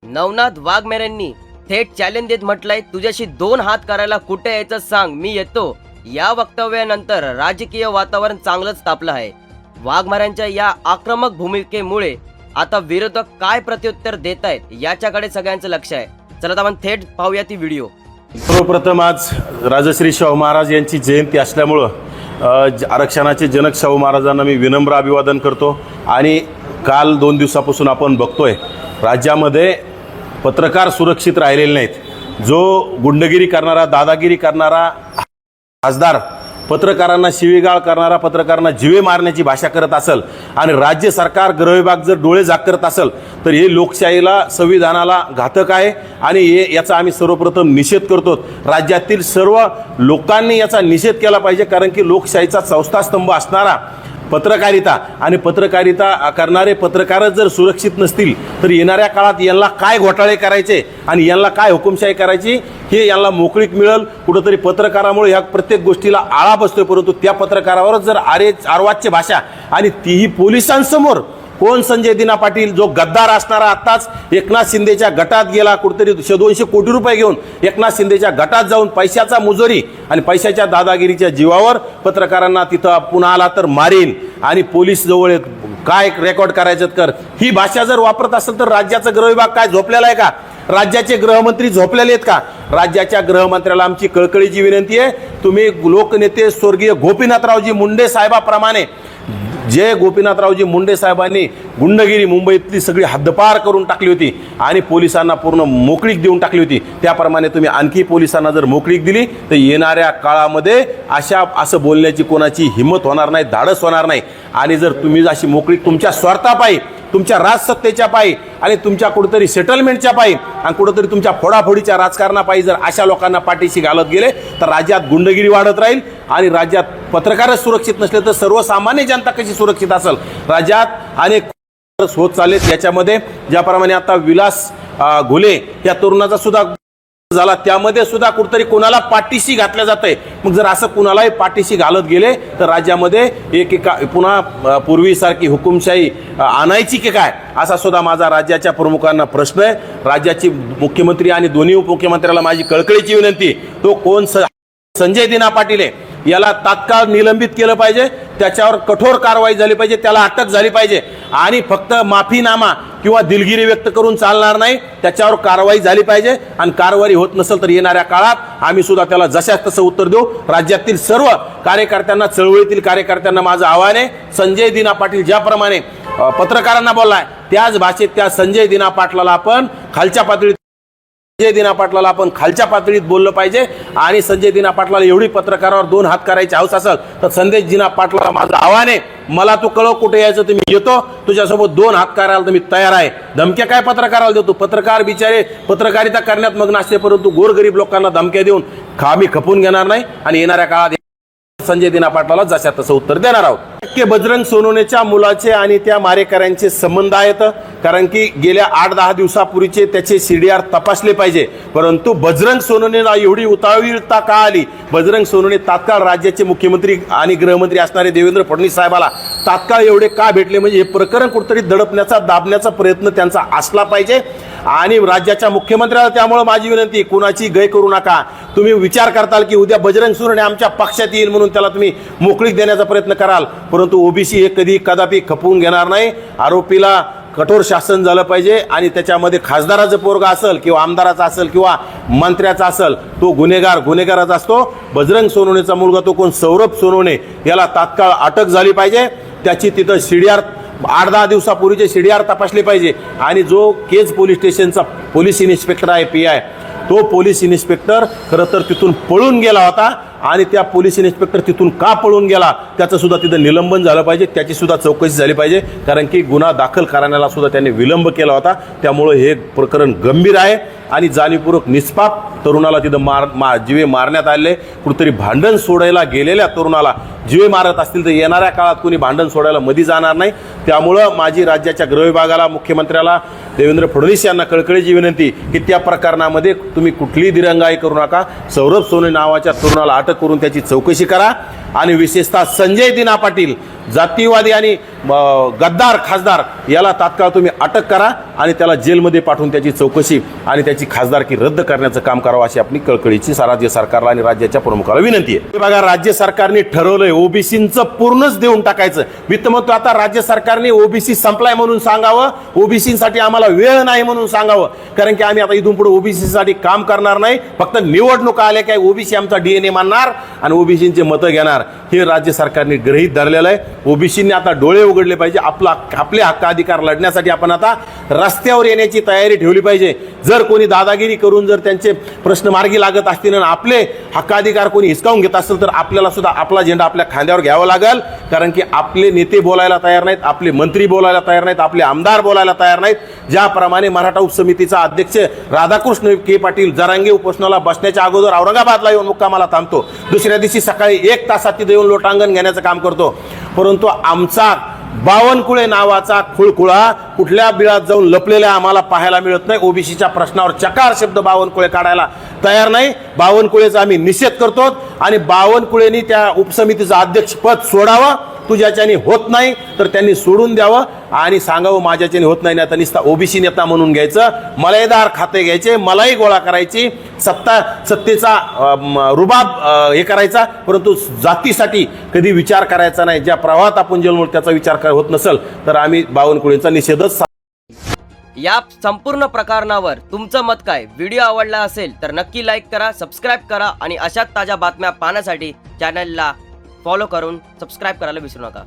नवनाथ वाघमेरेंनी थेट चॅलेंज देत म्हटलंय, तुझ्याशी 2 हात करायला कुठे यायचं सांग, मी येतो. या वक्तव्यानंतर राजकीय वातावरण चांगलंच तापलं आहे. वाघमाऱ्यांच्या या आक्रमक भूमिकेमुळे आता विरोधक काय प्रत्युत्तर देत आहेत याच्याकडे सगळ्यांचं लक्ष आहे. चला तर आपण थेट पाहूया ती व्हिडिओ. सर्वप्रथम आज राजश्री शाहू महाराज यांची जयंती असल्यामुळं आरक्षणाचे जनक शाहू महाराजांना मी विनम्र अभिवादन करतो. आणि काल 2 दिवसापासून आपण बघतोय राज्यामध्ये पत्रकार सुरक्षित राहिलेले नाहीत. जो गुंडगिरी करणारा, दादागिरी करणारा खासदार पत्रकारांना शिवीगाळ करणारा, पत्रकारांना जीवे मारण्याची भाषा करत असेल आणि राज्य सरकार गृहविभाग जर डोळे झाक करत असेल तर हे लोकशाहीला, संविधानाला घातक आहे. आणि याचा आम्ही सर्वप्रथम निषेध करतो. राज्यातील सर्व लोकांनी याचा निषेध केला पाहिजे, कारण की लोकशाहीचा चौथा स्तंभ असणारा पत्रकारिता आणि पत्रकारिता करणारे पत्रकारच जर सुरक्षित नसतील तर येणाऱ्या काळात यांना काय घोटाळे करायचे आणि यांना काय हुकुमशाही करायची हे यांना मोकळीक मिळेल. कुठंतरी पत्रकारामुळे ह्या प्रत्येक गोष्टीला आळा बसतोय, परंतु त्या पत्रकारावरच जर अर्वाच्य भाषा आणि तीही पोलिसांसमोर. कोण? संजय दिना पाटील, जो गद्दार असणारा आत्ताच एकनाथ शिंदेच्या गटात गेला, कुठेतरी 200 कोटी रुपये घेऊन एकनाथ शिंदेच्या गटात जाऊन पैशाचा मुजोरी आणि पैशाच्या दादागिरीच्या जीवावर पत्रकारांना तिथं पुन्हा आला तर मारीन आणि पोलीस जवळ काय रेकॉर्ड करायचं कर, ही भाषा जर वापरत असेल तर राज्याचा गृहविभाग काय झोपलेला आहे का? राज्याचे गृहमंत्री झोपलेले आहेत का? राज्याच्या गृहमंत्र्याला आमची कळकळीची विनंती आहे, तुम्ही लोकनेते स्वर्गीय गोपीनाथरावजी मुंडे साहेबाप्रमाणे, जे गोपीनाथरावजी मुंडे साहेबांनी गुंडगिरी मुंबईतली सगळी हद्दपार करून टाकली होती आणि पोलिसांना पूर्ण मोकळीक देऊन टाकली होती, त्याप्रमाणे तुम्ही आणखी पोलिसांना जर मोकळीक दिली तर येणाऱ्या काळामध्ये असं बोलण्याची कोणाची हिंमत होणार नाही, धाडस होणार नाही. आणि जर तुम्ही अशी मोकळीक तुमच्या स्वार्थापायी, तुमच्या राजसत्तेच्या पायी आणि तुमच्या कुठेतरी सेटलमेंटच्या पायी आणि कुठेतरी तुमच्या फोडाफोडीच्या राजकारणापायी जर अशा लोकांना पाठीशी घालत गेले तर राज्यात गुंडगिरी वाढत राहील आणि राज्यात पत्रकारच सुरक्षित नसले तर सर्वसामान्य जनता कशी सुरक्षित असेल? राज्यात अनेक होत चाललेत. याच्यामध्ये ज्याप्रमाणे आता विलास घुले या तरुणाचा सुद्धा झाला, त्यामध्ये सुद्धा कुठेतरी कोणाला पाठीशी घातल्या जात आहे. मग जर असं कुणालाही पाठीशी घालत गेले तर राज्यामध्ये पुन्हा पूर्वीसारखी हुकुमशाही आणायची की काय, असा सुद्धा माझा राज्याच्या प्रमुखांना प्रश्न आहे. राज्याची मुख्यमंत्री आणि दोन्ही उपमुख्यमंत्र्याला माझी कळकळीची विनंती, तो कोण? संजय दिना पाटील आहे, याला तात्काळ निलंबित केलं पाहिजे, त्याच्यावर कठोर कारवाई झाली पाहिजे, त्याला अटक झाली पाहिजे. आणि फक्त माफीनामा किंवा दिलगिरी व्यक्त करून चालणार नाही, त्याच्यावर कारवाई झाली पाहिजे. आणि कारवाई होत नसेल तर येणाऱ्या काळात आम्ही सुद्धा त्याला जशाच तसं उत्तर देऊ. राज्यातील सर्व कार्यकर्त्यांना, चळवळीतील कार्यकर्त्यांना माझं आव्हान आहे, संजय दिना पाटील ज्याप्रमाणे पत्रकारांना बोललाय त्याच भाषेत त्या संजय दिना पाटलाला आपण खालच्या पातळीत बोललं पाहिजे. आणि संजय दिना पाटलाला एवढी पत्रकारावर 2 हात करायची हौस असेल तर संजय दिना पाटलाला माझं आव्हान आहे, मला तू कळव कुठे यायचं, तुम्ही येतो, तुझ्यासोबत 2 हात करायला तर मी तयार आहे. धमक्या काय पत्रकाराला देतो? पत्रकार बिचारे पत्रकारिता करण्यात मग्न असते, परंतु गोरगरीब लोकांना धमक्या देऊन आम्ही खपून घेणार नाही. आणि येणाऱ्या काळात संजय दिना पाटलाला जशा तसं उत्तर देणार आहोत. बजरंग सोनवणेच्या मुलाचे आणि त्या मारेकऱ्यांचे संबंध आहेत, कारण की गेल्या 8-10 दिवसापूर्वीचे त्याचे CDR तपासले पाहिजे. परंतु बजरंग सोनवणेला एवढी उतावीळता का आली? बजरंग सोनवणे तात्काळ राज्याचे मुख्यमंत्री आणि गृहमंत्री असणारे देवेंद्र फडणवीस साहेबाला तात्काळ एवढे का भेटले? म्हणजे हे प्रकरण कुठेतरी दडपण्याचा, दाबण्याचा प्रयत्न त्यांचा असला पाहिजे. आणि राज्याच्या मुख्यमंत्र्याला त्यामुळे माझी विनंती, कुणाची गय करू नका. तुम्ही विचार करताल की उद्या बजरंग सोनवणे आमच्या पक्षात येईल म्हणून त्याला तुम्ही मोकळीक देण्याचा प्रयत्न कराल, परंतु ओबीसी हे कधी कदापि खपवून घेणार नाही. आरोपीला कठोर शासन झालं पाहिजे आणि त्याच्यामध्ये खासदाराचं पोरगा असेल किंवा आमदाराचा असेल किंवा मंत्र्याचा असेल, तो गुन्हेगारच असतो. बजरंग सोनवणेचा मुलगा तो कोण? सौरभ सोनवणे, याला तात्काळ अटक झाली पाहिजे. त्याची तिथं CDR 8-10 दिवसापूर्वीचे CDR तपासले पाहिजे. आणि जो केज पोलीस स्टेशनचा पोलीस इन्स्पेक्टर आहे, PI, तो पोलीस इन्स्पेक्टर खरं तर तिथून पळून गेला होता आणि त्या पोलीस इन्स्पेक्टर तिथून का पळून गेला त्याचं सुद्धा तिथं निलंबन झालं पाहिजे, त्याची सुद्धा चौकशी झाली पाहिजे. कारण की गुन्हा दाखल करण्याला सुद्धा त्यांनी विलंब केला होता. त्यामुळं हे प्रकरण गंभीर आहे आणि जाणीवपूर्वक निष्पाप तरुणाला तिथं जीवे मारण्यात आले. कुठेतरी भांडण सोडायला गेलेल्या तरुणाला जीवे मारत असतील तर येणाऱ्या काळात कोणी भांडण सोडायला मध्ये जाणार नाही. त्यामुळं माझी राज्याच्या गृहविभागाला, मुख्यमंत्र्याला, देवेंद्र फडणवीस यांना कळकळीची विनंती की त्या प्रकरणामध्ये तुम्ही कुठलीही दिरंगाई करू नका. सौरभ सोनवणे नावाच्या तरुणाला अटक करून त्याची चौकशी करा आणि विशेषतः संजय दिना पाटील जातीवादी आणि गद्दार खासदार याला तात्काळ तुम्ही अटक करा आणि त्याला जेलमध्ये पाठवून त्याची चौकशी आणि त्याची खासदारकी रद्द करण्याचं काम करावं अशी आपली कळकळीची राज्य सरकारला आणि राज्याच्या प्रमुखाला विनंती आहे. बघा, राज्य सरकारने ठरवलंय ओबीसीचं पूर्णच देऊन टाकायचं. मी तर म्हणतो आता राज्य सरकारने ओबीसी संपलाय म्हणून सांगावं, ओबीसीसाठी आम्हाला वेळ नाही म्हणून सांगावं. कारण की आम्ही आता इथून पुढे ओबीसीसाठी काम करणार नाही. फक्त निवडणुका आल्या काय ओबीसी आमचा डीएनए मानणार आणि ओबीसीचे मतं घेणार. हे राज्य सरकारने गृहीत धरलेलं आहे. ओबीसीने आता डोळे उघडले पाहिजे. आपले हक्क अधिकार लढण्यासाठी आपण आता रस्त्यावर येण्याची तयारी ठेवली पाहिजे. जर कोणी दादागिरी करून जर त्यांचे प्रश्न मार्गी लागत असतील आणि आपले हक्काधिकार कोणी हिसकावून घेत असेल तर आपल्याला सुद्धा आपला झेंडा आपल्या खांद्यावर घ्यावा लागेल. कारण की आपले नेते बोलायला तयार नाहीत, आपले मंत्री बोलायला तयार नाहीत, आपले आमदार बोलायला तयार नाहीत. ज्याप्रमाणे मराठा उपसमितीचा अध्यक्ष राधाकृष्ण के पाटील जरांगे उपोषणाला बसण्याच्या अगोदर औरंगाबादला येऊन मुक्कामाला थांबतो, दुसऱ्या दिवशी सकाळी 1 तासात तिथे येऊन लोटांगण घेण्याचं काम करतो. परंतु आमचा बावनकुळे नावाचा खुळखुळा कुठल्या बिळात जाऊन लपलेल्या आम्हाला पाहायला मिळत नाही. ओबीसीच्या प्रश्नावर चकार शब्द बावनकुळे काढायला तयार नाही. बावनकुळेचा आम्ही निषेध करतो आणि बावनकुळेनी त्या उपसमितीचं अध्यक्षपद सोडावं. तुझ्याच्याने होत नाही तर त्यांनी सोडून द्यावं आणि सांगावं माझ्याच्याने होत नाही. आता नुसता ओबीसी नेता म्हणून घ्यायचं, मलाईदार खाते घ्यायचे, मलाई गोळा करायची, सत्तेचा रुबाब हे करायचा, परंतु जातीसाठी कधी विचार करायचा नाही. ज्या प्रवाहात आपण जन्मलो त्याचा विचार होत नसेल तर आम्ही बावनकुळेंचा निषेधच. या संपूर्ण प्रकरणावर तुमचं मत काय? व्हिडिओ आवडला असेल तर नक्की लाईक करा, सबस्क्राईब करा आणि अशाच ताज्या बातम्या पाहण्यासाठी चॅनलला फॉलो करून सबस्क्राईब करायला विसरू नका.